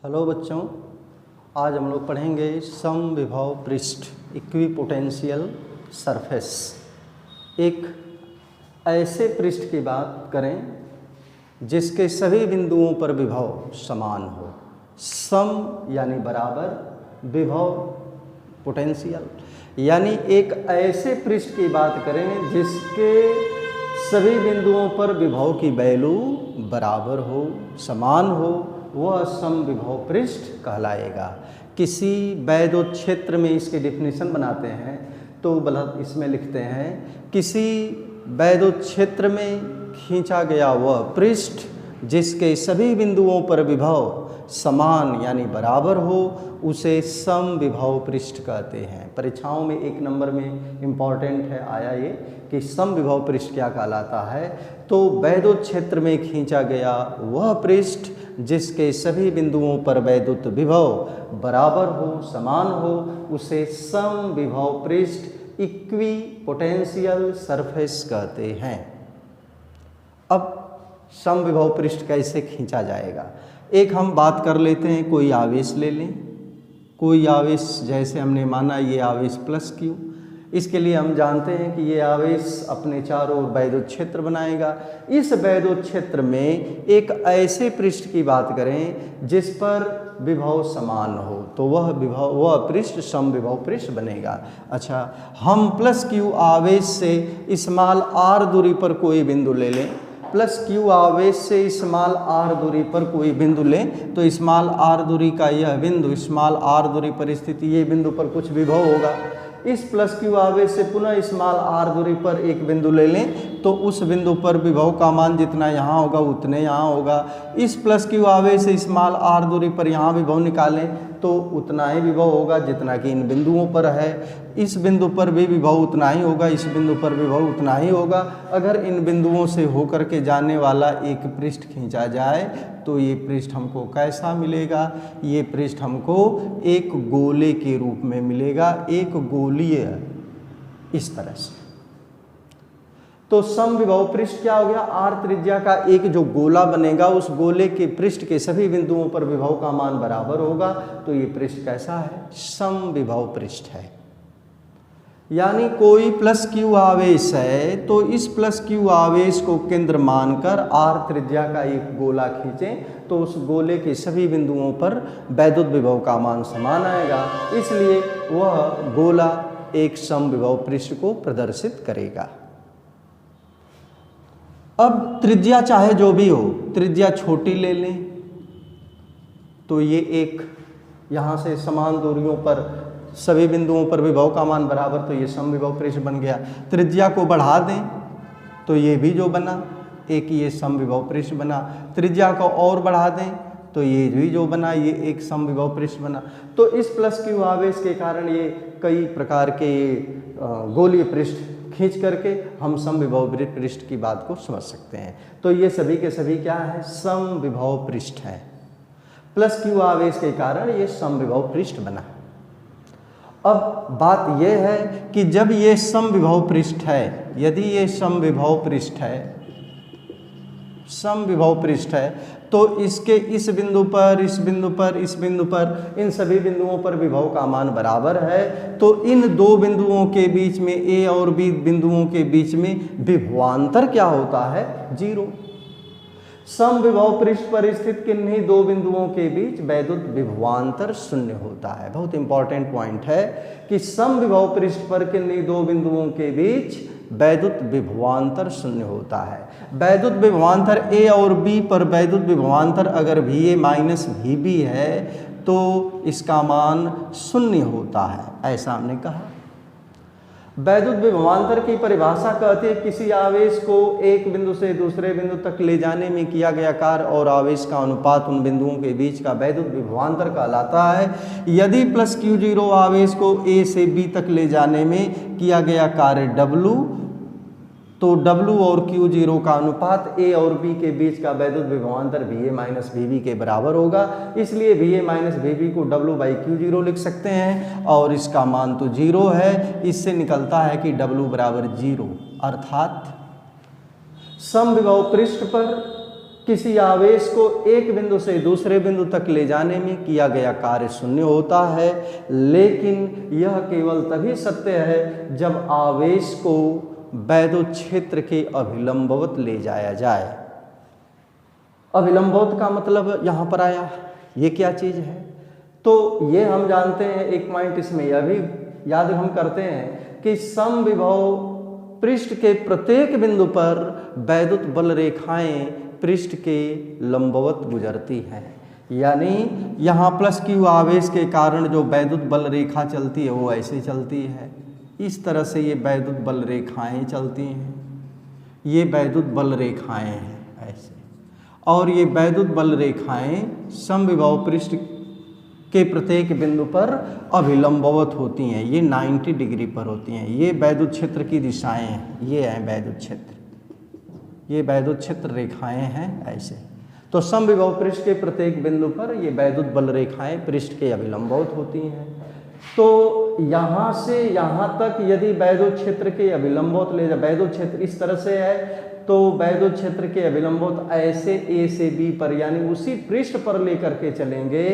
Hello बच्चों, आज हम लोग पढ़ेंगे समविभव पृष्ठ इक्विपोटेंशियल सरफेस। एक ऐसे पृष्ठ की बात करें जिसके सभी बिंदुओं पर विभव समान हो। सम यानी बराबर, विभव पोटेंशियल यानी एक ऐसे पृष्ठ की बात करें जिसके सभी बिंदुओं पर विभव की वैल्यू बराबर हो, समान हो, वह समविभव पृष्ठ कहलाएगा। किसी वैद्युत क्षेत्र में इसकी डिफिनीशन बनाते हैं तो इसमें लिखते हैं किसी वैद्युत क्षेत्र में खींचा गया वह पृष्ठ जिसके सभी बिंदुओं पर विभव समान यानी बराबर हो उसे समविभव पृष्ठ कहते हैं। परीक्षाओं में 1 नंबर में इम्पॉर्टेंट है आया ये कि समविभव पृष्ठ क्या कहलाता है। तो वैद्युत क्षेत्र में खींचा गया वह पृष्ठ जिसके सभी बिंदुओं पर वैद्युत विभव बराबर हो, समान हो, उसे समविभव पृष्ठ इक्विपोटेंशियल सरफेस कहते हैं। अब समविभव पृष्ठ कैसे खींचा जाएगा, एक हम बात कर लेते हैं। कोई आवेश ले लें, कोई आवेश जैसे हमने माना ये आवेश प्लस क्यू। इसके लिए हम जानते हैं कि ये आवेश अपने चारों ओर वैद्युत क्षेत्र बनाएगा। इस वैद्युत क्षेत्र में एक ऐसे पृष्ठ की बात करें जिस पर विभव समान हो तो वह पृष्ठ समविभव पृष्ठ बनेगा। अच्छा, हम प्लस क्यू आवेश से स्मॉल आर दूरी पर कोई बिंदु ले लें, प्लस क्यू आवेश से स्मॉल आर दूरी पर कोई बिंदु लें तो स्मॉल आर दूरी का यह बिंदु, स्मॉल आर दूरी पर स्थित ये बिंदु पर कुछ विभव होगा। इस प्लस क्यू आवेश से पुनः स्मॉल आर दूरी पर एक बिंदु ले लें तो उस बिंदु पर विभव का मान जितना यहाँ होगा उतने यहाँ होगा। इस प्लस क्यू आवेश से स्मॉल आर दूरी पर यहाँ विभव निकालें तो उतना ही विभव होगा जितना कि इन बिंदुओं पर है। इस बिंदु पर भी विभव उतना ही होगा, इस बिंदु पर विभव उतना ही होगा। अगर इन बिंदुओं से होकर के जाने वाला एक पृष्ठ खींचा जाए तो ये पृष्ठ हमको कैसा मिलेगा? ये पृष्ठ हमको एक गोले के रूप में मिलेगा, एक गोलीय इस तरह से। तो समविभव पृष्ठ क्या हो गया? आर त्रिज्या का एक जो गोला बनेगा उस गोले के पृष्ठ के सभी बिंदुओं पर विभव का मान बराबर होगा तो ये पृष्ठ कैसा है? समविभव पृष्ठ है। यानी कोई प्लस क्यू आवेश है तो इस प्लस क्यू आवेश को केंद्र मानकर आर त्रिज्या का एक गोला खींचें तो उस गोले के सभी बिंदुओं पर वैद्युत विभव का मान समान आएगा, इसलिए वह गोला एक समविभव पृष्ठ को प्रदर्शित करेगा। अब त्रिज्या चाहे जो भी हो, त्रिज्या छोटी ले लें तो ये एक यहाँ से समान दूरियों पर सभी बिंदुओं पर विभव का मान बराबर तो ये समविभव पृष्ठ बन गया। त्रिज्या को बढ़ा दें तो ये भी जो बना एक ये समविभव पृष्ठ बना। त्रिज्या को और बढ़ा दें तो ये भी जो बना ये एक समविभव पृष्ठ बना। तो इस प्लस क्यू आवेश के कारण ये कई प्रकार के गोलीय पृष्ठ खींच करके हम समविभव पृष्ठ की बात को समझ सकते हैं। तो ये सभी के सभी क्या है? समविभव पृष्ठ है। प्लस क्यू आवेश के कारण ये समविभव पृष्ठ बना। अब बात यह है कि जब ये समविभव पृष्ठ है, यदि ये समविभव पृष्ठ है, समविभव पृष्ठ है तो इसके इस बिंदु पर, इस बिंदु पर, इस बिंदु पर, इन सभी बिंदुओं पर विभव का मान बराबर है तो इन दो बिंदुओं के बीच में, ए और बी बिंदुओं के बीच में विभवांतर क्या होता है? 0। समविभव पृष्ठ पर स्थित किन्हीं दो बिंदुओं के बीच वैद्युत विभवांतर 0 होता है। बहुत इंपॉर्टेंट पॉइंट है कि समविभव पृष्ठ पर किन्हीं दो बिंदुओं के बीच वैद्युत विभवांतर 0 होता है। वैद्युत विभवांतर ए और बी पर वैद्युत विभवांतर अगर VA माइनस VB है तो इसका मान 0 होता है, ऐसा हमने कहा। वैद्युत विभवांतर की परिभाषा कहती है किसी आवेश को एक बिंदु से दूसरे बिंदु तक ले जाने में किया गया कार्य और आवेश का अनुपात उन बिंदुओं के बीच का वैद्युत विभवांतर कहलाता है। यदि प्लस Q0 आवेश को A से B तक ले जाने में किया गया कार्य W तो W और Q0 का अनुपात A और B के बीच का वैद्युत विभवांतर VA माइनस VB के बराबर होगा। इसलिए VA माइनस VB को W बाई Q0 लिख सकते हैं और इसका मान तो 0 है। इससे निकलता है कि W बराबर 0, अर्थात समविभव पृष्ठ पर किसी आवेश को एक बिंदु से दूसरे बिंदु तक ले जाने में किया गया कार्य शून्य होता है, लेकिन यह केवल तभी सत्य है जब आवेश को वैद्युत क्षेत्र के अभिलंबवत ले जाया जाए। अभिलंबवत का मतलब यहाँ पर आया, ये क्या चीज़ है? तो ये हम जानते हैं, एक पॉइंट इसमें यह भी याद हम करते हैं कि समविभव पृष्ठ के प्रत्येक बिंदु पर वैद्युत बल रेखाएं पृष्ठ के लंबवत गुजरती हैं। यानी यहाँ प्लस क्यू आवेश के कारण जो वैद्युत बल रेखा चलती है वो ऐसे चलती है, इस तरह से ये वैद्युत बल रेखाएं चलती हैं, ये वैद्युत बल रेखाएं हैं ऐसे, और ये वैद्युत बल रेखाएं समविभव पृष्ठ के प्रत्येक बिंदु पर अभिलंबवत होती हैं, ये 90 डिग्री पर होती हैं। ये वैद्युत क्षेत्र की दिशाएं हैं, ये हैं वैद्युत क्षेत्र, ये वैद्युत क्षेत्र रेखाएं हैं ऐसे। तो समविभव पृष्ठ के प्रत्येक बिंदु पर ये वैद्युत बल रेखाएं पृष्ठ के अभिलंबवत होती हैं। तो यहाँ से यहाँ तक यदि वैद्युत क्षेत्र के अभिलंबवत ले जाए, वैद्युत क्षेत्र इस तरह से है तो वैद्युत क्षेत्र के अभिलंबवत ऐसे ए से बी पर यानी उसी पृष्ठ पर लेकर के चलेंगे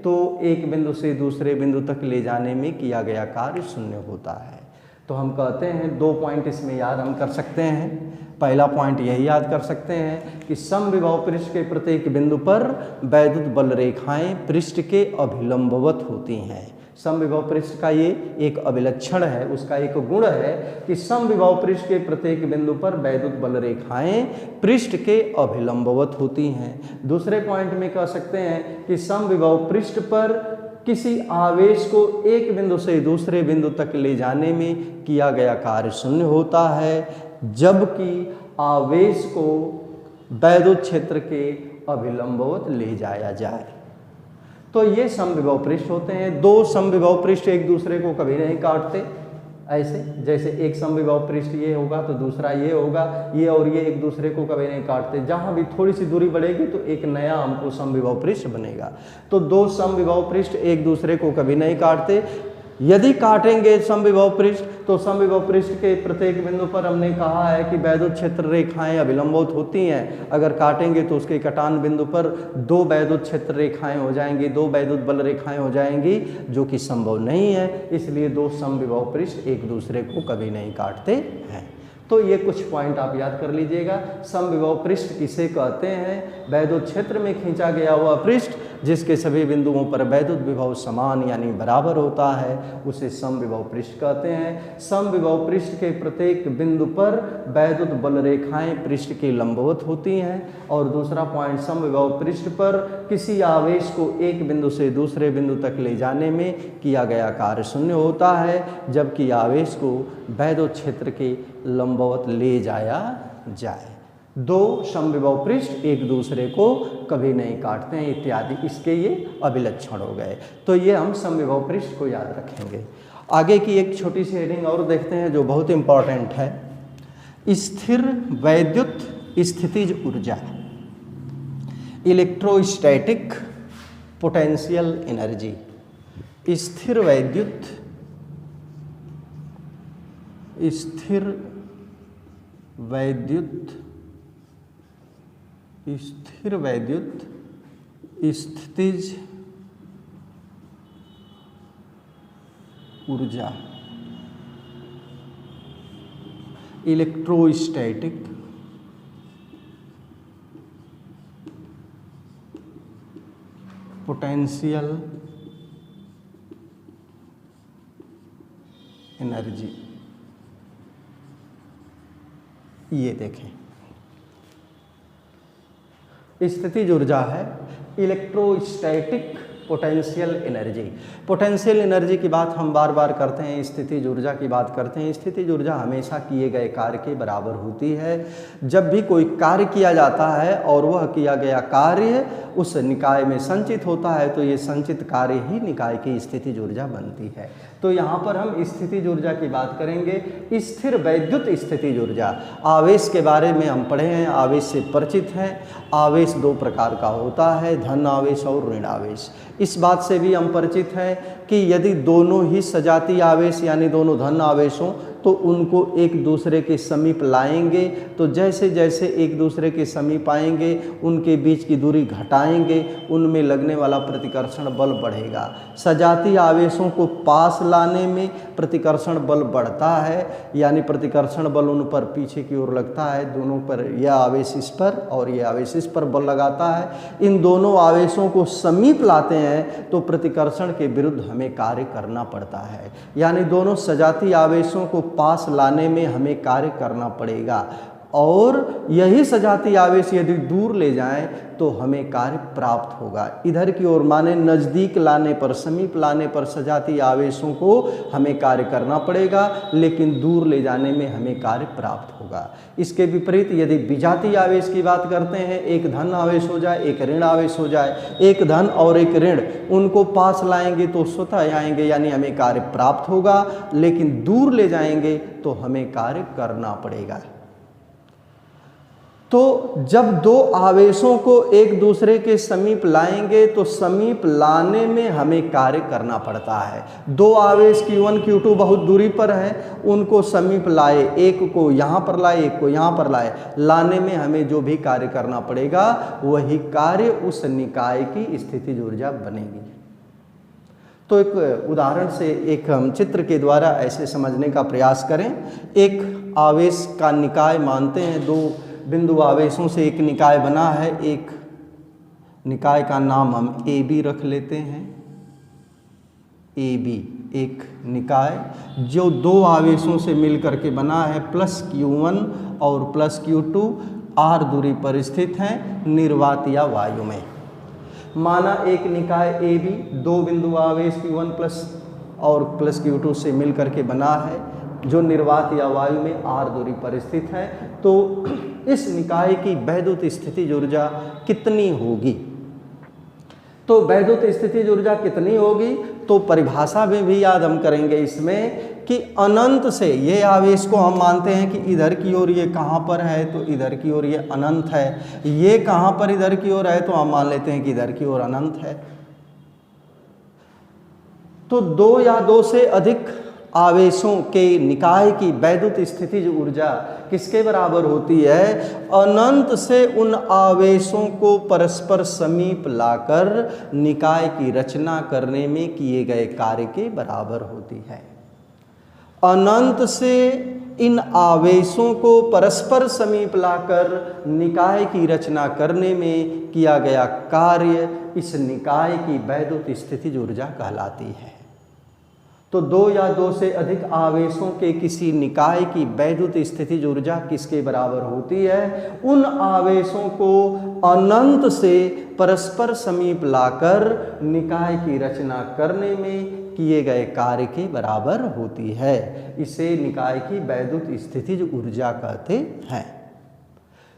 तो एक बिंदु से दूसरे बिंदु तक ले जाने में किया गया कार्य शून्य होता है। तो हम कहते हैं 2 पॉइंट इसमें याद हम कर सकते हैं। पहला पॉइंट यही याद कर सकते हैं कि समविभव पृष्ठ के प्रत्येक बिंदु पर वैद्युत बल रेखाएं पृष्ठ के अभिलंबवत होती हैं। समविभव पृष्ठ का ये एक अभिलक्षण है, उसका एक गुण है कि समविभव पृष्ठ के प्रत्येक बिंदु पर वैद्युत बल रेखाएं पृष्ठ के अभिलंबवत होती हैं। दूसरे पॉइंट में कह सकते हैं कि समविभव पृष्ठ पर किसी आवेश को एक बिंदु से दूसरे बिंदु तक ले जाने में किया गया कार्य शून्य होता है, जबकि आवेश को वैद्युत क्षेत्र के अभिलंबवत ले जाया जाए। तो ये समविभव पृष्ठ होते हैं। 2 समविभव पृष्ठ एक दूसरे को कभी नहीं काटते ऐसे, जैसे एक समविभव पृष्ठ ये होगा तो दूसरा ये होगा, ये और ये एक दूसरे को कभी नहीं काटते। जहाँ भी थोड़ी सी दूरी बढ़ेगी तो एक नया हमको समविभव पृष्ठ बनेगा। तो 2 समविभव पृष्ठ एक दूसरे को कभी नहीं काटते। यदि काटेंगे समविभव पृष्ठ तो समविभव पृष्ठ के प्रत्येक बिंदु पर हमने कहा है कि वैद्युत क्षेत्र रेखाएं अभिलंबवत होती हैं। अगर काटेंगे तो उसके कटान बिंदु पर 2 वैद्युत क्षेत्र रेखाएं हो जाएंगी, 2 वैद्युत बल रेखाएं हो जाएंगी, जो कि संभव नहीं है। इसलिए 2 समविभव पृष्ठ एक दूसरे को कभी नहीं काटते हैं। तो ये कुछ पॉइंट आप याद कर लीजिएगा। समविभव पृष्ठ किसे कहते हैं? वैद्युत क्षेत्र में खींचा गया हुआ पृष्ठ जिसके सभी बिंदुओं पर वैद्युत विभव समान यानी बराबर होता है, उसे समविभव पृष्ठ कहते हैं। समविभव पृष्ठ के प्रत्येक बिंदु पर वैद्युत बल रेखाएं पृष्ठ के लंबवत होती हैं। और दूसरा पॉइंट, समविभव पृष्ठ पर किसी आवेश को एक बिंदु से दूसरे बिंदु तक ले जाने में किया गया कार्य शून्य होता है, जबकि आवेश को वैद्युत क्षेत्र के लंबवत ले जाया जाए। 2 समविभव पृष्ठ एक दूसरे को कभी नहीं काटते हैं इत्यादि, इसके ये अभिलक्षण हो गए। तो ये हम समविभव पृष्ठ को याद रखेंगे। आगे की एक छोटी सी हेडिंग और देखते हैं जो बहुत इंपॉर्टेंट है। स्थिर वैद्युत स्थितिज ऊर्जा, इलेक्ट्रोस्टैटिक पोटेंशियल एनर्जी। स्थिर वैद्युत स्थितिज ऊर्जा, इलेक्ट्रोस्टैटिक पोटेंशियल एनर्जी। ये देखें, स्थितिज ऊर्जा है electrostatic potential energy. Potential energy की बात हम बार बार करते हैं, स्थितिज ऊर्जा की बात करते हैं। स्थितिज ऊर्जा हमेशा किए गए कार्य के बराबर होती है। जब भी कोई कार्य किया जाता है और वह किया गया कार्य उस निकाय में संचित होता है तो ये संचित कार्य ही निकाय की स्थितिज ऊर्जा बनती है। तो यहाँ पर हम स्थितिज ऊर्जा की बात करेंगे। स्थिर वैद्युत स्थितिज ऊर्जा, आवेश के बारे में हम पढ़े हैं, आवेश से परिचित हैं। आवेश 2 प्रकार का होता है, धन आवेश और ऋण आवेश। इस बात से भी हम परिचित हैं कि यदि दोनों ही सजातीय आवेश यानी दोनों धन आवेश हों तो उनको एक दूसरे के समीप लाएंगे, तो जैसे जैसे एक दूसरे के समीप आएंगे उनके बीच की दूरी घटाएंगे, उनमें लगने वाला प्रतिकर्षण बल बढ़ेगा। सजातीय आवेशों को पास लाने में प्रतिकर्षण बल बढ़ता है, यानी प्रतिकर्षण बल उन पर पीछे की ओर लगता है, दोनों पर, यह आवेश इस पर और यह आवेश इस पर बल लगाता है। इन दोनों आवेशों को समीप लाते हैं तो प्रतिकर्षण के विरुद्ध हमें कार्य करना पड़ता है, यानी दोनों सजातीय आवेशों को पास लाने में हमें कार्य करना पड़ेगा, और यही सजातीय आवेश यदि दूर ले जाएं तो हमें कार्य प्राप्त होगा। इधर की ओर माने नज़दीक लाने पर, समीप लाने पर सजातीय आवेशों को हमें कार्य करना पड़ेगा, लेकिन दूर ले जाने में हमें कार्य प्राप्त होगा। इसके विपरीत यदि विजातीय आवेश की बात करते हैं, एक धन आवेश हो जाए, एक ऋण आवेश हो जाए, एक धन और एक ऋण, उनको पास लाएंगे तो स्वतः आएंगे, यानी हमें कार्य प्राप्त होगा, लेकिन दूर ले जाएंगे तो हमें कार्य करना पड़ेगा। तो जब दो आवेशों को एक दूसरे के समीप लाएंगे तो समीप लाने में हमें कार्य करना पड़ता है। दो आवेश Q1 Q2 बहुत दूरी पर है, उनको समीप लाए, एक को यहाँ पर लाए, एक को यहाँ पर लाए, लाने में हमें जो भी कार्य करना पड़ेगा वही कार्य उस निकाय की स्थितिज ऊर्जा बनेगी। तो एक उदाहरण से, एक हम चित्र के द्वारा ऐसे समझने का प्रयास करें। एक आवेश का निकाय मानते हैं, दो बिंदु आवेशों से एक निकाय बना है, एक निकाय का नाम हम AB रख लेते हैं। AB एक निकाय जो दो आवेशों से मिलकर के बना है, प्लस Q1 और प्लस Q2 R दूरी पर स्थित हैं निर्वात या वायु में। माना एक निकाय AB दो बिंदु आवेश Q1 प्लस और प्लस Q2 से मिलकर के बना है, जो निर्वात या वायु में R दूरी पर स्थित है। तो इस निकाय की वैद्युत स्थितिज ऊर्जा कितनी होगी? तो वैद्युत स्थितिज ऊर्जा कितनी होगी, तो परिभाषा में भी याद हम करेंगे इसमें कि अनंत से, ये आवेश को हम मानते हैं कि इधर की ओर ये कहाँ पर है, तो इधर की ओर ये अनंत है। ये कहाँ पर इधर की ओर है, तो हम मान लेते हैं कि इधर की ओर अनंत है। तो दो या दो से अधिक आवेशों के निकाय की वैद्युत स्थितिज ऊर्जा किसके बराबर होती है? अनंत से उन आवेशों को परस्पर समीप लाकर निकाय की रचना करने में किए गए कार्य के बराबर होती है। अनंत से इन आवेशों को परस्पर समीप लाकर निकाय की रचना करने में किया गया कार्य इस निकाय की वैद्युत स्थितिज ऊर्जा कहलाती है। तो दो या दो से अधिक आवेशों के किसी निकाय की वैद्युत स्थितिज ऊर्जा किसके बराबर होती है? उन आवेशों को अनंत से परस्पर समीप लाकर निकाय की रचना करने में किए गए कार्य के बराबर होती है। इसे निकाय की वैद्युत स्थितिज ऊर्जा कहते हैं।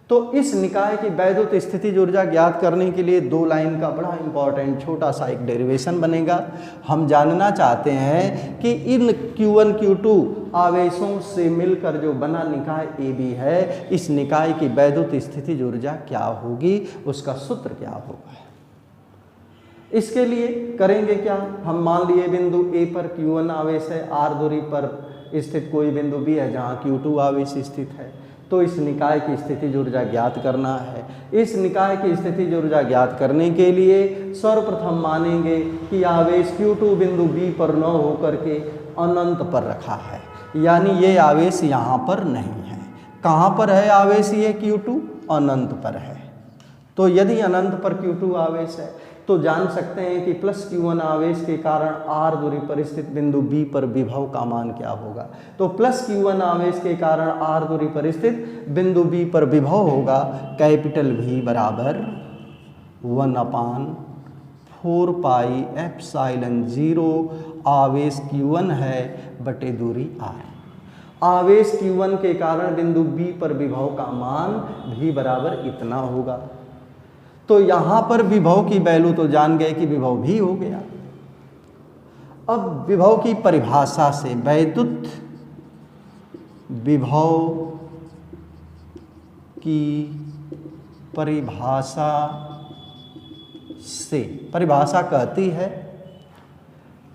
तो इस निकाय की वैद्युत स्थितिज ऊर्जा ज्ञात करने के लिए दो लाइन का बड़ा इंपॉर्टेंट छोटा सा एक डेरिवेशन बनेगा। हम जानना चाहते हैं कि इन Q1 Q2 आवेशों से मिलकर जो बना निकाय AB है, इस निकाय की वैद्युत स्थितिज ऊर्जा क्या होगी, उसका सूत्र क्या होगा। इसके लिए करेंगे क्या, हम मान लिए बिंदु A पर Q1 आवेश है, R दूरी पर स्थित कोई बिंदु B है जहाँ Q2 आवेश स्थित है। तो इस निकाय की स्थितिज ऊर्जा ज्ञात करना है। इस निकाय की स्थितिज ऊर्जा ज्ञात करने के लिए सर्वप्रथम मानेंगे कि आवेश Q2 बिंदु B पर न होकर के अनंत पर रखा है, यानी ये आवेश यहाँ पर नहीं है। कहाँ पर है आवेश ये Q2? अनंत पर है। तो यदि अनंत पर Q2 आवेश है तो जान सकते हैं कि प्लस Q1 आवेश के कारण R दूरी पर स्थित बिंदु B पर विभव का मान क्या होगा। तो प्लस Q1 आवेश के कारण R दूरी पर स्थित बिंदु B पर विभव होगा कैपिटल V बराबर 1/4 पाई एप्सिलॉन 0 आवेश Q1 है बटे दूरी R। आवेश Q1 के कारण बिंदु B पर विभव का मान V बराबर इतना होगा। तो यहाँ पर विभव की वैल्यू तो जान गए कि विभव भी हो गया। अब विभव की परिभाषा से, वैद्युत विभव की परिभाषा से, परिभाषा कहती है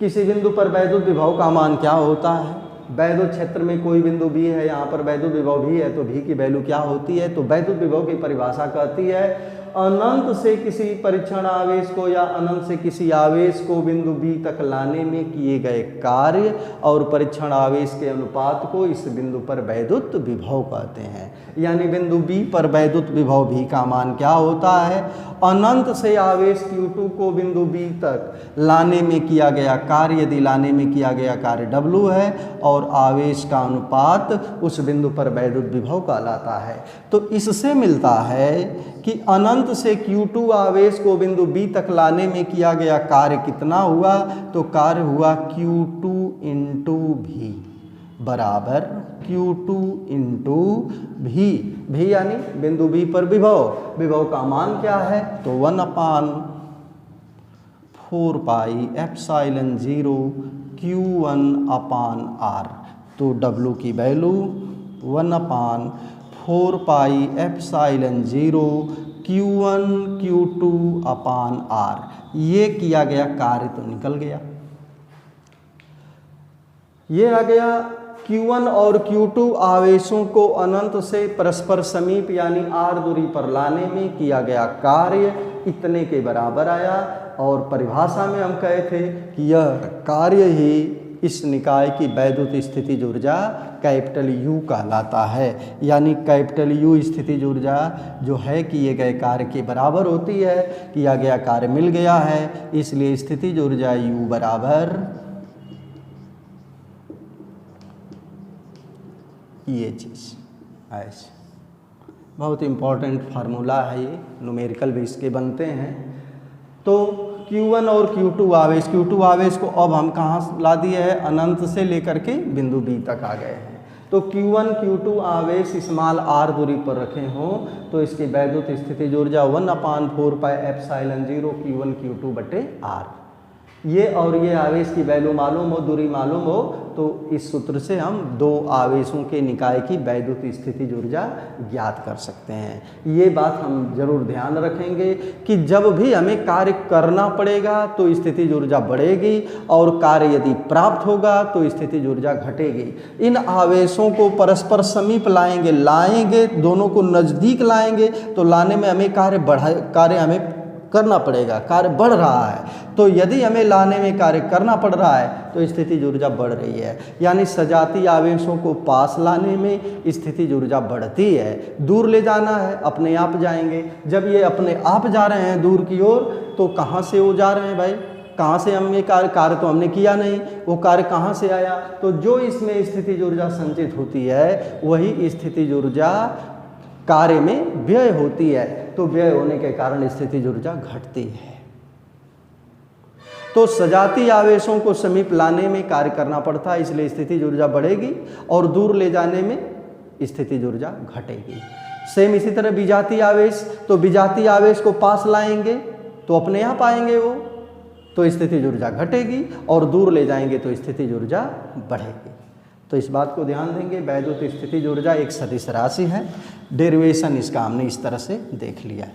किसी बिंदु पर वैद्युत विभव का मान क्या होता है, वैद्युत क्षेत्र में कोई बिंदु B है, यहाँ पर वैद्युत विभव भी है, तो V की वैल्यू क्या होती है? तो वैद्युत विभव की परिभाषा कहती है अनंत से किसी परीक्षण आवेश को या अनंत से किसी आवेश को बिंदु B तक लाने में किए गए कार्य और परीक्षण आवेश के अनुपात को इस बिंदु पर वैद्युत विभव कहते हैं। यानी बिंदु B पर वैद्युत विभव V का मान क्या होता है? अनंत से आवेश Q2 को बिंदु B तक लाने में किया गया कार्य, यदि लाने में किया गया कार्य W है और आवेश का अनुपात उस बिंदु पर वैद्युत विभव कहलाता है। तो इससे मिलता है कि अनंत से Q2 आवेश को बिंदु B तक लाने में किया गया कार्य कितना हुआ? तो कार्य हुआ Q2 इंटू V बराबर Q2 इंटू V यानी बिंदु B पर विभव का मान क्या है? तो 1/4 पाई एप्सिलॉन 0 Q1/R। तो W की value 1/4 pi epsilon 0 Q1 Q2/R। ये किया गया कार्य तो निकल गया। ये आ गया Q1 और Q2 आवेशों को अनंत से परस्पर समीप यानी R दूरी पर लाने में किया गया कार्य इतने के बराबर आया। और परिभाषा में हम कहे थे कि यह कार्य ही इस निकाय की वैद्युत स्थितिज ऊर्जा कैपिटल U कहलाता है। यानी कैपिटल U स्थितिज ऊर्जा जो है किए गए कार्य के बराबर होती है। किया गया कार्य मिल गया है, इसलिए स्थितिज ऊर्जा U बराबर ये चीज़ ऐसे। बहुत इम्पॉर्टेंट फार्मूला है ये, न्यूमेरिकल भी इसके बनते हैं। तो Q1 और Q2 आवेश को अब हम कहाँ ला दिए हैं? अनंत से लेकर के बिंदु B तक आ गए हैं। तो Q1 Q2 आवेश स्मॉल r दूरी पर रखे हों तो इसकी वैद्युत स्थितिज ऊर्जा 1/4 पाई एप्सिलॉन 0 Q1 Q2 बटे R। ये और ये आवेश की वैल्यू मालूम हो, दूरी मालूम हो, तो इस सूत्र से हम दो आवेशों के निकाय की वैद्युत स्थितिज ऊर्जा ज्ञात कर सकते हैं। ये बात हम जरूर ध्यान रखेंगे कि जब भी हमें कार्य करना पड़ेगा तो स्थितिज ऊर्जा बढ़ेगी और कार्य यदि प्राप्त होगा तो स्थितिज ऊर्जा घटेगी। इन आवेशों को परस्पर समीप लाएंगे, दोनों को नज़दीक लाएंगे तो लाने में हमें कार्य हमें करना पड़ेगा, कार्य बढ़ रहा है। तो यदि हमें लाने में कार्य करना पड़ रहा है तो स्थितिज ऊर्जा बढ़ रही है। यानी सजातीय आवेशों को पास लाने में स्थितिज ऊर्जा बढ़ती है। दूर ले जाना है, अपने आप जाएंगे। जब ये अपने आप जा रहे हैं दूर की ओर तो कहाँ से वो जा रहे हैं भाई? कहाँ से हम ये कार्य तो हमने किया नहीं, वो कार्य कहाँ से आया? तो जो इसमें स्थितिज ऊर्जा संचित होती है वही स्थितिज ऊर्जा कार्य में व्यय होती है। तो व्यय होने के कारण स्थितिज ऊर्जा घटती है। तो सजातीय आवेशों को समीप लाने में कार्य करना पड़ता है, इसलिए स्थितिज ऊर्जा बढ़ेगी और दूर ले जाने में स्थितिज ऊर्जा घटेगी। सेम इसी तरह विजातीय आवेश, तो विजातीय आवेश को पास लाएंगे तो अपने आप आएंगे वो, तो स्थितिज ऊर्जा घटेगी और दूर ले जाएंगे तो स्थितिज ऊर्जा बढ़ेगी। तो इस बात को ध्यान देंगे। वैद्युत स्थितिज ऊर्जा एक सदिश राशि है। डेरिवेशन इसका हमने इस तरह से देख लिया।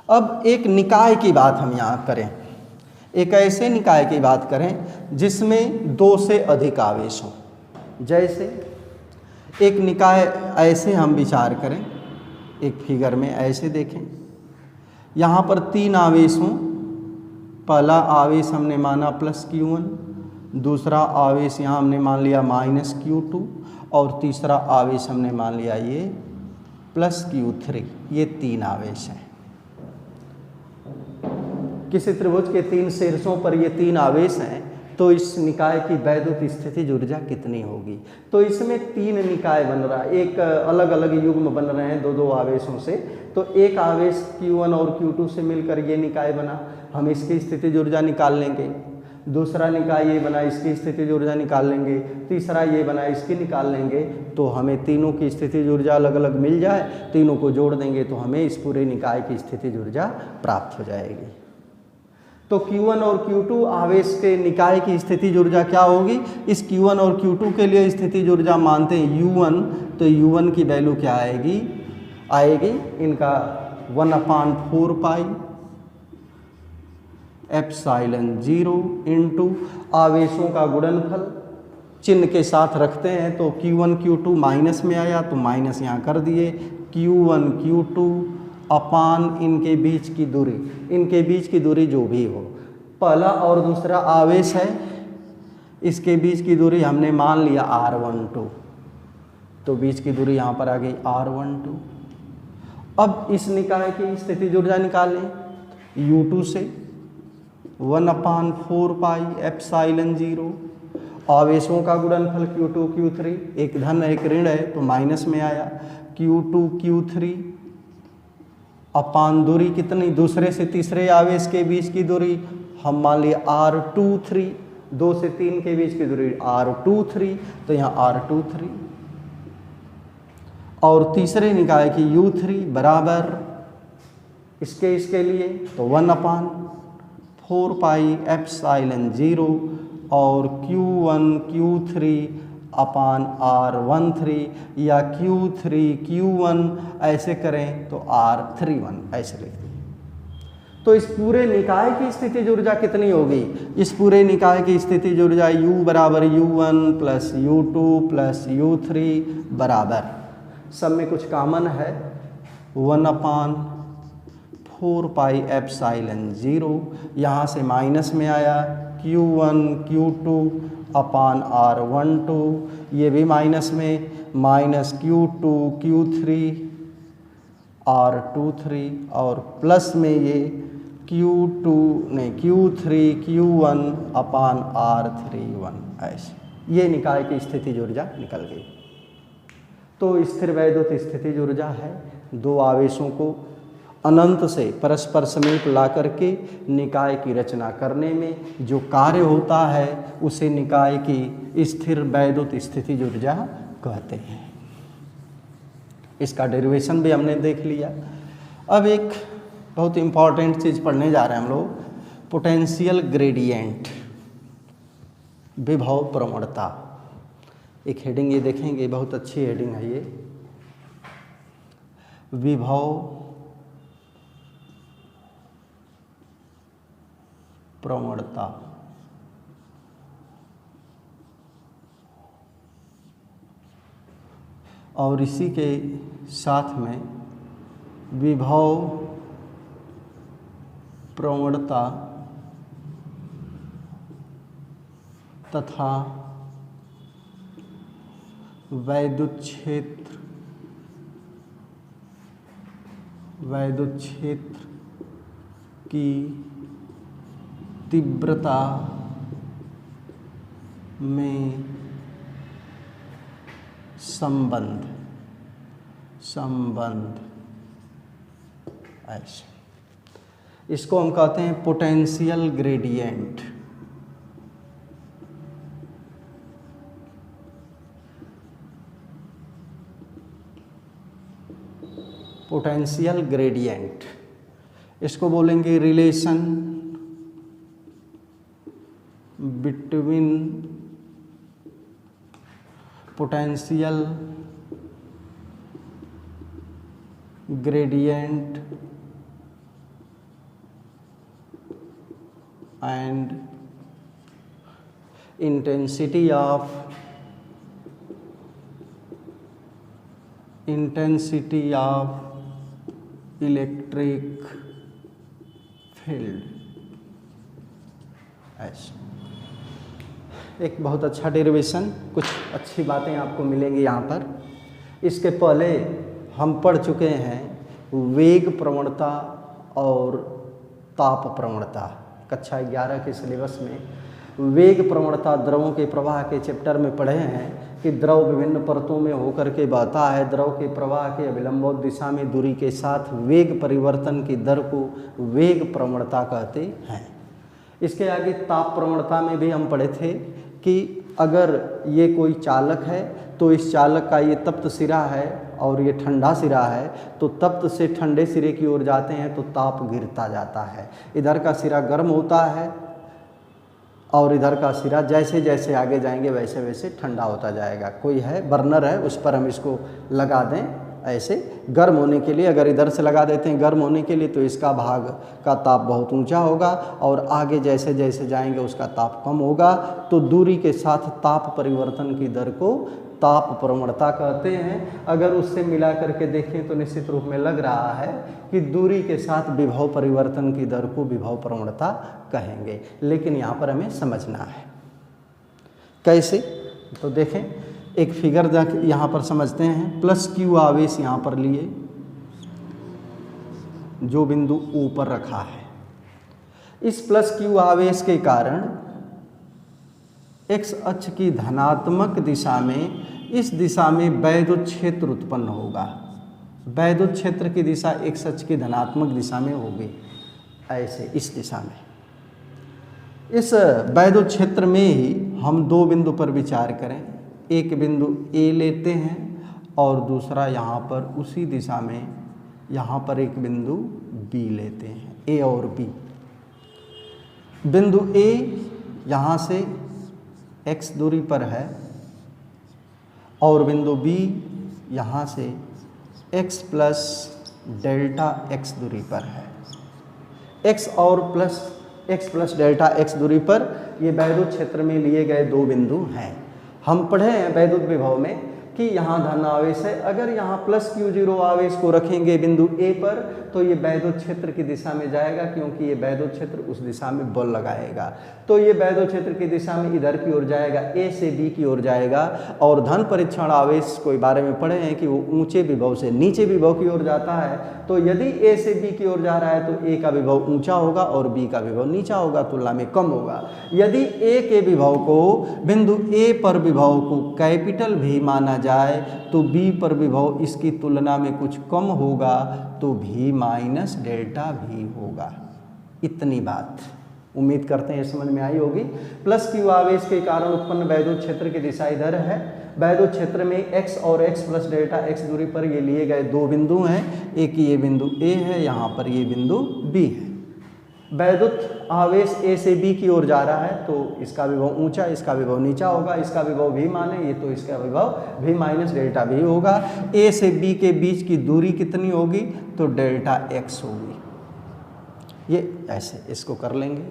अब एक निकाय की बात हम यहाँ करें, एक ऐसे निकाय की बात करें जिसमें दो से अधिक आवेश हों। जैसे एक निकाय ऐसे हम विचार करें, एक फिगर में ऐसे देखें, यहाँ पर तीन आवेश हों। पहला आवेश हमने माना +Q1, दूसरा आवेश यहाँ हमने मान लिया -Q2 और तीसरा आवेश हमने मान लिया ये +Q3। ये तीन आवेश हैं। किसी त्रिभुज के तीन शीर्षों पर ये तीन आवेश हैं तो इस निकाय की वैद्युत स्थितिज ऊर्जा कितनी होगी? तो इसमें तीन निकाय बन रहा है, एक अलग अलग युग्म बन रहे हैं दो दो आवेशों से। तो एक आवेश Q1 और Q2 से मिलकर ये निकाय बना, हम इसकी स्थितिज ऊर्जा निकाल लेंगे। दूसरा निकाय ये बना, इसकी स्थितिज ऊर्जा निकाल लेंगे। तीसरा ये बना, इसकी निकाल लेंगे। तो हमें तीनों की स्थितिज ऊर्जा अलग अलग मिल जाए, तीनों को जोड़ देंगे तो हमें इस पूरे निकाय की स्थितिज ऊर्जा प्राप्त हो जाएगी। तो Q1 और Q2 आवेश के निकाय की स्थितिज ऊर्जा क्या होगी? इस Q1 और Q2 के लिए स्थितिज ऊर्जा मानते हैं U1, तो U1 की वैल्यू क्या आएगी? इनका 1/4 पाई एप्सिलॉन 0 इंटू आवेशों का गुणनफल चिन्ह के साथ रखते हैं तो Q1 Q2 माइनस में आया तो माइनस यहाँ कर दिए, Q1 Q2 अपान इनके बीच की दूरी, इनके बीच की दूरी जो भी हो, पहला और दूसरा आवेश है, इसके बीच की दूरी हमने मान लिया R12, तो बीच की दूरी यहाँ पर आ गई R12। अब इस निकाय की स्थितिज ऊर्जा निकालें, U2 से 1/4 पाई एप्सिलॉन 0, आवेशों का गुणनफल Q2 Q3, एक धन एक ऋण है तो माइनस में आया, Q2 Q3 अपान दूरी कितनी, दूसरे से तीसरे आवेश के बीच की दूरी हम मान लिए R23, 2 से 3 के बीच की दूरी R23, तो यहाँ R23, और तीसरे निकाय की U3 बराबर इसके लिए तो 1/4 पाई एप्सिलॉन 0 और Q1 Q3 अपान R13 या Q3 Q1 ऐसे करें तो R31 ऐसे लिखते हैं। तो इस पूरे निकाय की स्थितिज ऊर्जा कितनी होगी, इस पूरे निकाय की स्थितिज ऊर्जा U बराबर U1 plus U2 plus U3 बराबर, सब में कुछ कॉमन है, 1/4 पाई एप्सिलॉन 0, यहाँ से माइनस में आया Q1 Q2 अपान R12, ये भी माइनस में, माइनस Q2 Q3 R23 और प्लस में ये Q3 Q1 अपान R31 ऐसे, ये निकाय की स्थितिज ऊर्जा निकल गई। तो स्थिर वैद्युत स्थितिज ऊर्जा है, दो आवेशों को अनंत से परस्पर समीप ला करके निकाय की रचना करने में जो कार्य होता है उसे निकाय की स्थिर वैद्युत स्थितिज ऊर्जा कहते हैं। इसका डेरिवेशन भी हमने देख लिया। अब एक बहुत इम्पॉर्टेंट चीज़ पढ़ने जा रहे हैं हम लोग, पोटेंशियल ग्रेडियंट, विभव प्रवणता। एक हेडिंग ये देखेंगे, बहुत अच्छी हेडिंग है ये, विभव प्रवणता। और इसी के साथ में विभव प्रवणता तथा वैद्युत क्षेत्र की तीव्रता में संबंध ऐसे, इसको हम कहते हैं पोटेंशियल ग्रेडियंट। पोटेंशियल ग्रेडियंट, इसको बोलेंगे relation between potential gradient and intensity of electric field. ऐसे एक बहुत अच्छा डेरिवेशन, कुछ अच्छी बातें आपको मिलेंगी यहाँ पर। इसके पहले हम पढ़ चुके हैं वेग प्रवणता और ताप प्रवणता, कक्षा 11 के सिलेबस में वेग प्रवणता द्रवों के प्रवाह के चैप्टर में पढ़े हैं कि द्रव विभिन्न परतों में होकर के बहता है। द्रव के प्रवाह के अभिलंबोत दिशा में दूरी के साथ वेग परिवर्तन की दर को वेग प्रवणता कहते हैं। इसके आगे ताप प्रवणता में भी हम पढ़े थे कि अगर ये कोई चालक है तो इस चालक का ये तप्त सिरा है और ये ठंडा सिरा है, तो तप्त से ठंडे सिरे की ओर जाते हैं तो ताप गिरता जाता है। इधर का सिरा गर्म होता है और इधर का सिरा जैसे जैसे आगे जाएंगे वैसे वैसे ठंडा होता जाएगा। कोई है बर्नर है, उस पर हम इसको लगा दें ऐसे गर्म होने के लिए, अगर इधर से लगा देते हैं गर्म होने के लिए तो इसका भाग का ताप बहुत ऊंचा होगा और आगे जैसे जैसे जाएंगे उसका ताप कम होगा। तो दूरी के साथ ताप परिवर्तन की दर को ताप प्रवणता कहते हैं। अगर उससे मिला करके देखें तो निश्चित रूप में लग रहा है कि दूरी के साथ विभव परिवर्तन की दर को विभव प्रवणता कहेंगे, लेकिन यहाँ पर हमें समझना है कैसे। तो देखें एक फिगर यहाँ पर समझते हैं। प्लस क्यू आवेश यहाँ पर लिए, जो बिंदु ऊपर रखा है, इस प्लस क्यू आवेश के कारण एक्स अक्ष की धनात्मक दिशा में, इस दिशा में वैद्युत क्षेत्र उत्पन्न होगा। वैद्युत क्षेत्र की दिशा एक्स अक्ष की धनात्मक दिशा में होगी, ऐसे इस दिशा में। इस वैद्युत क्षेत्र में ही हम दो बिंदु पर विचार करें। एक बिंदु ए लेते हैं और दूसरा यहाँ पर उसी दिशा में यहाँ पर एक बिंदु बी लेते हैं, ए और बी। बिंदु ए यहाँ से x दूरी पर है और बिंदु B यहाँ से x प्लस डेल्टा x दूरी पर है। x प्लस डेल्टा x दूरी पर ये वैद्युत क्षेत्र में लिए गए दो बिंदु हैं। हम पढ़े हैं वैद्युत विभव में कि यहाँ धन आवेश है। अगर यहाँ प्लस Q0 आवेश को रखेंगे बिंदु A पर तो ये वैद्युत क्षेत्र की दिशा में जाएगा, क्योंकि ये वैद्युत क्षेत्र उस दिशा में बल लगाएगा। तो ये वैद्युत क्षेत्र की दिशा में इधर की ओर जाएगा, A से B की ओर जाएगा। और धन परीक्षण आवेश के बारे में पढ़े हैं कि वो ऊंचे विभव से नीचे विभव की ओर जाता है। तो यदि A से B की ओर जा रहा है तो A का विभव ऊंचा होगा और B का विभव नीचा होगा, तुलना में कम होगा। यदि A के विभव को, बिंदु A पर विभव को कैपिटल V माना जाए तो B पर विभव इसकी तुलना में कुछ कम होगा, तो V माइनस डेल्टा V होगा। इतनी बात उम्मीद करते हैं समझ में आई होगी। प्लस क्यू आवेश के कारण उत्पन्न वैद्युत क्षेत्र की दिशा इधर है। वैद्युत क्षेत्र में x और x प्लस डेल्टा x दूरी पर ये लिए गए दो बिंदु हैं। एक ये बिंदु A है, यहाँ पर ये बिंदु B है। वैद्युत आवेश A से B की ओर जा रहा है तो इसका विभव ऊंचा, इसका विभव नीचा होगा। इसका विभव V माने ये, तो इसका विभव V माइनस डेल्टा V होगा। A से B के बीच की दूरी कितनी होगी, तो डेल्टा x होगी। ये ऐसे इसको कर लेंगे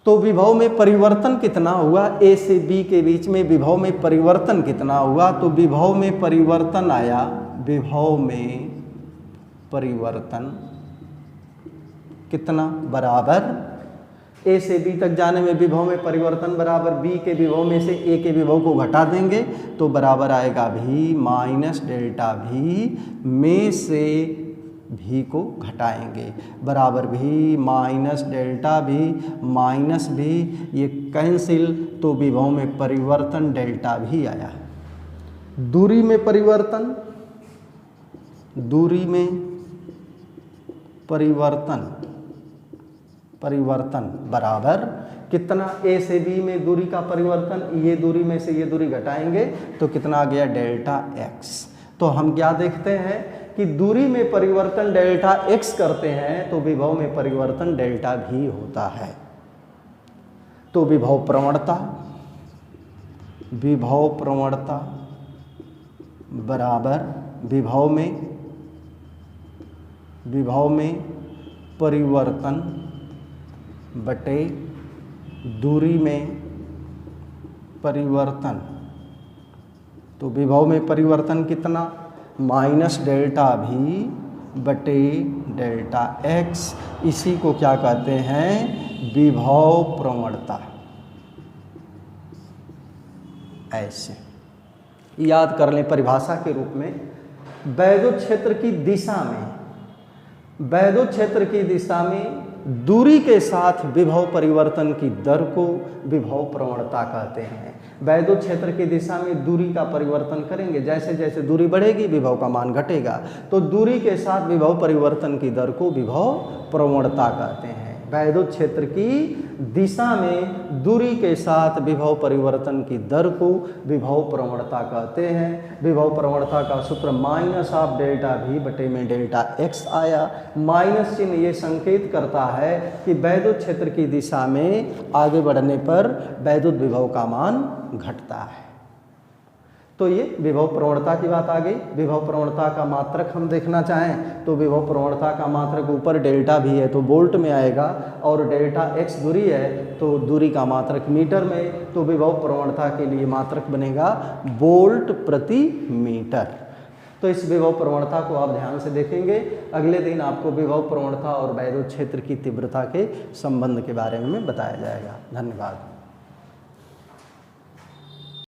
तो विभव में परिवर्तन कितना हुआ, A से B के बीच में विभव में परिवर्तन कितना हुआ, तो विभव में परिवर्तन आया, विभव में परिवर्तन कितना, बराबर A से B तक जाने में विभव में परिवर्तन बराबर B के विभव में से A के विभव को घटा देंगे तो बराबर आएगा V माइनस डेल्टा V में से V को घटाएंगे, बराबर V minus delta V minus V, ये कैंसिल, तो विभव में परिवर्तन डेल्टा V आया। दूरी में परिवर्तन, दूरी में परिवर्तन बराबर कितना, A से B में दूरी का परिवर्तन, ये दूरी में से ये दूरी घटाएंगे तो कितना आ गया, डेल्टा x। तो हम क्या देखते हैं कि दूरी में परिवर्तन डेल्टा x करते हैं तो विभव में परिवर्तन डेल्टा V होता है। तो विभव प्रवणता बराबर विभव में परिवर्तन बटे दूरी में परिवर्तन। तो विभव में परिवर्तन कितना, माइनस डेल्टा V बटे डेल्टा x। इसी को क्या कहते हैं, विभव प्रवणता। ऐसे याद कर लें परिभाषा के रूप में, वैद्युत क्षेत्र की दिशा में दूरी के साथ विभव परिवर्तन की दर को विभव प्रवणता कहते हैं। वैद्युत क्षेत्र की दिशा में दूरी का परिवर्तन करेंगे, जैसे जैसे दूरी बढ़ेगी विभव का मान घटेगा, तो दूरी के साथ विभव परिवर्तन की दर को विभव प्रवणता कहते हैं। वैद्युत क्षेत्र की दिशा में दूरी के साथ विभव परिवर्तन की दर को विभव प्रवणता कहते हैं। विभव प्रवणता का सूत्र माइनस ऑफ डेल्टा V बटे में डेल्टा x आया। माइनस चिन्ह ये संकेत करता है कि वैद्युत क्षेत्र की दिशा में आगे बढ़ने पर वैद्युत विभव का मान घटता है। तो ये विभव प्रवणता की बात आ गई। विभव प्रवणता का मात्रक हम देखना चाहें तो विभव प्रवणता का मात्रक ऊपर डेल्टा भी है तो वोल्ट में आएगा, और डेल्टा x दूरी है तो दूरी का मात्रक मीटर में, तो विभव प्रवणता के लिए मात्रक बनेगा वोल्ट प्रति मीटर। तो इस विभव प्रवणता को आप ध्यान से देखेंगे। अगले दिन आपको विभव प्रवणता और वैद्युत क्षेत्र की तीव्रता के संबंध के बारे में बताया जाएगा। धन्यवाद।